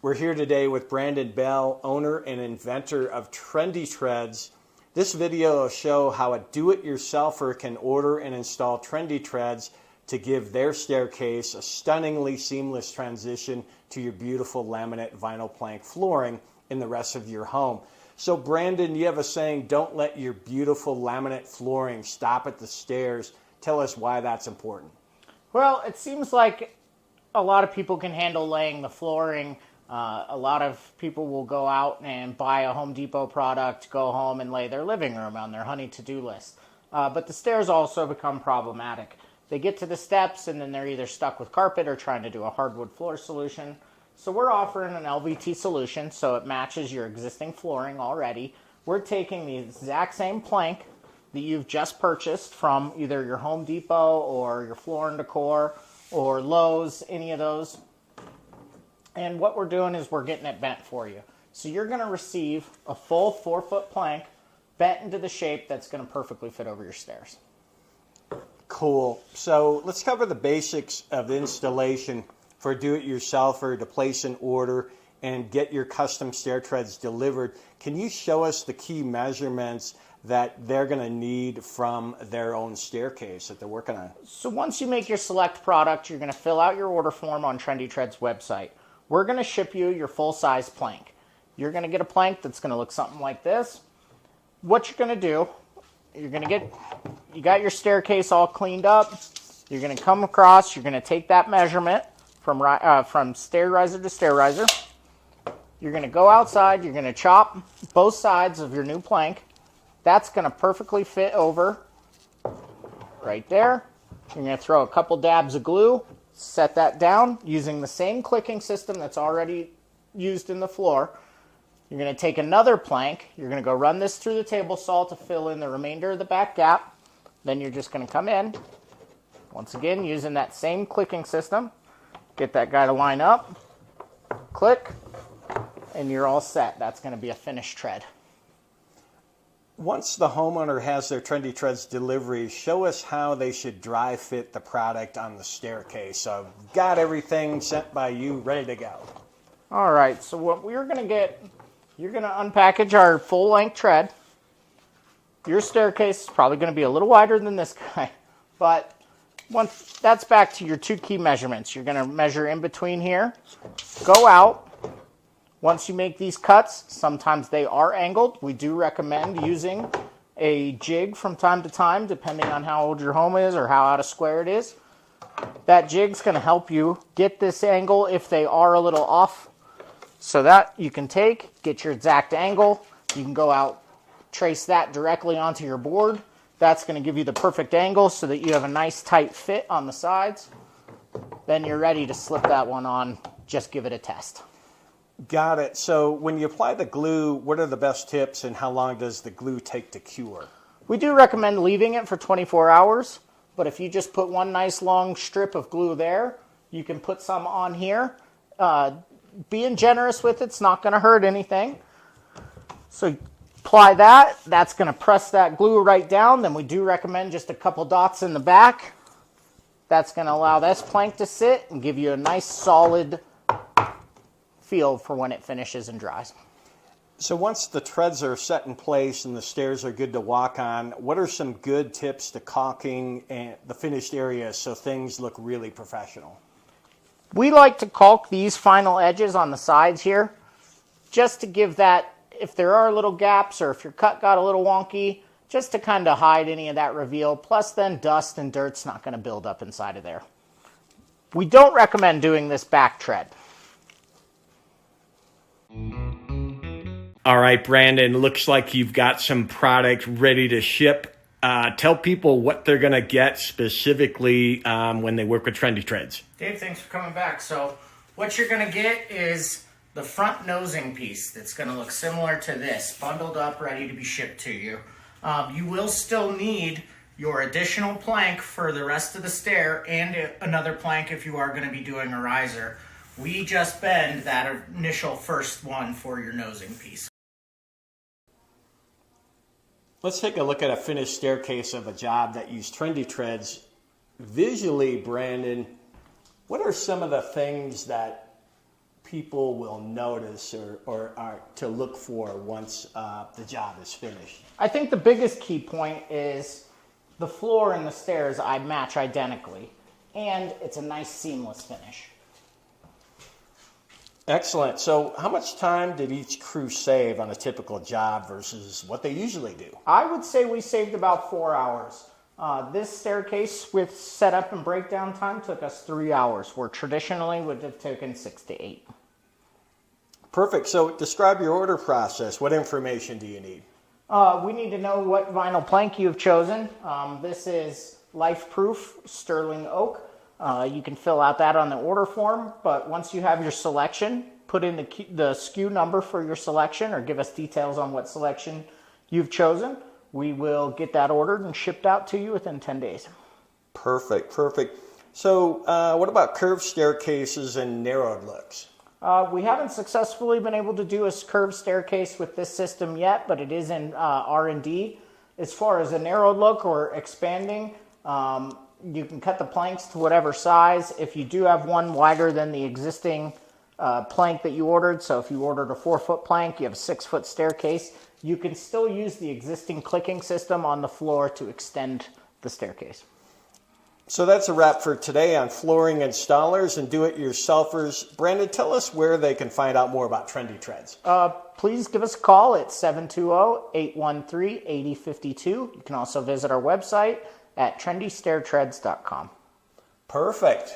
We're here today with Brandon Bell, owner and inventor of Trendy Treads. This video will show how a do-it-yourselfer can order and install Trendy Treads to give their staircase a stunningly seamless transition to your beautiful laminate vinyl plank flooring in the rest of your home. So Brandon, you have a saying, don't let your beautiful laminate flooring stop at the stairs. Tell us why that's important. Well, it seems like a lot of people can handle laying the flooring. A lot of people will go out and buy a Home Depot product, go home and lay their living room on their honey to-do list. But the stairs also become problematic. They get to the steps and then they're either stuck with carpet or trying to do a hardwood floor solution. So we're offering an LVT solution so it matches your existing flooring already. We're taking the exact same plank that you've just purchased from either your Home Depot or your Floor & Decor or Lowe's, any of those. And what we're doing is we're getting it bent for you. So you're going to receive a full 4-foot plank bent into the shape that's going to perfectly fit over your stairs. Cool. So let's cover the basics of installation for a do-it-yourselfer to place an order and get your custom stair treads delivered. Can you show us the key measurements that they're going to need from their own staircase that they're working on? So once you make your select product, you're going to fill out your order form on Trendy Treads website. We're going to ship you your full-size plank. You're going to get a plank that's going to look something like this. What you're going to do, you got your staircase all cleaned up. You're going to come across, you're going to take that measurement from stair riser to stair riser. You're going to go outside, you're going to chop both sides of your new plank. That's going to perfectly fit over right there. You're going to throw a couple dabs of glue, set that down using the same clicking system that's already used in the floor. You're going to take another plank, you're going to go run this through the table saw to fill in the remainder of the back gap. Then you're just going to come in, once again using that same clicking system, get that guy to line up, click, and you're all set. That's going to be a finished tread. Once the homeowner has their Trendy Treads delivery, show us how they should dry fit the product on the staircase. So got everything sent by you, ready to go. All right, so what we're going to get, you're going to unpackage our full-length tread. Your staircase is probably going to be a little wider than this guy, but once that's back to your two key measurements. You're going to measure in between here, go out. Once you make these cuts, sometimes they are angled. We do recommend using a jig from time to time, depending on how old your home is or how out of square it is. That jig's going to help you get this angle if they are a little off, so that you can get your exact angle. You can go out, trace that directly onto your board. That's going to give you the perfect angle so that you have a nice tight fit on the sides. Then you're ready to slip that one on. Just give it a test. Got it. So when you apply the glue, what are the best tips and how long does the glue take to cure? We do recommend leaving it for 24 hours, but if you just put one nice long strip of glue there, you can put some on here. Being generous with it's not going to hurt anything. So apply that. That's going to press that glue right down. Then we do recommend just a couple dots in the back. That's going to allow this plank to sit and give you a nice solid feel for when it finishes and dries. So once the treads are set in place and the stairs are good to walk on, what are some good tips to caulking and the finished area so things look really professional? We like to caulk these final edges on the sides here just to give that, if there are little gaps or if your cut got a little wonky, just to kind of hide any of that reveal. Plus then dust and dirt's not going to build up inside of there. We don't recommend doing this back tread. All right, Brandon, looks like you've got some product ready to ship. Tell people what they're going to get specifically when they work with Trendy Treads. Dave, thanks for coming back. So what you're going to get is the front nosing piece that's going to look similar to this, bundled up, ready to be shipped to you. You will still need your additional plank for the rest of the stair and another plank if you are going to be doing a riser. We just bend that initial first one for your nosing piece. Let's take a look at a finished staircase of a job that used Trendy Treads. Visually, Brandon, what are some of the things that people will notice or are to look for once the job is finished? I think the biggest key point is the floor and the stairs I match identically, and it's a nice seamless finish. Excellent. So how much time did each crew save on a typical job versus what they usually do? I would say we saved about 4 hours. This staircase with setup and breakdown time took us 3 hours, where traditionally would have taken 6 to 8. Perfect. So describe your order process. What information do you need? We need to know what vinyl plank you've chosen. This is life-proof sterling oak. You can fill out that on the order form, but once you have your selection, put in the SKU number for your selection or give us details on what selection you've chosen. We will get that ordered and shipped out to you within 10 days. Perfect, perfect. So what about curved staircases and narrowed looks? We haven't successfully been able to do a curved staircase with this system yet, but it is in R&D. As far as a narrowed look or expanding, you can cut the planks to whatever size. If you do have one wider than the existing plank that you ordered, so if you ordered a 4-foot plank, you have a 6-foot staircase, you can still use the existing clicking system on the floor to extend the staircase. So that's a wrap for today on flooring installers and do-it-yourselfers. Brandon, tell us where they can find out more about Trendy Treads. Please give us a call at 720-813-8052. You can also visit our website at trendystairtreads.com. Perfect.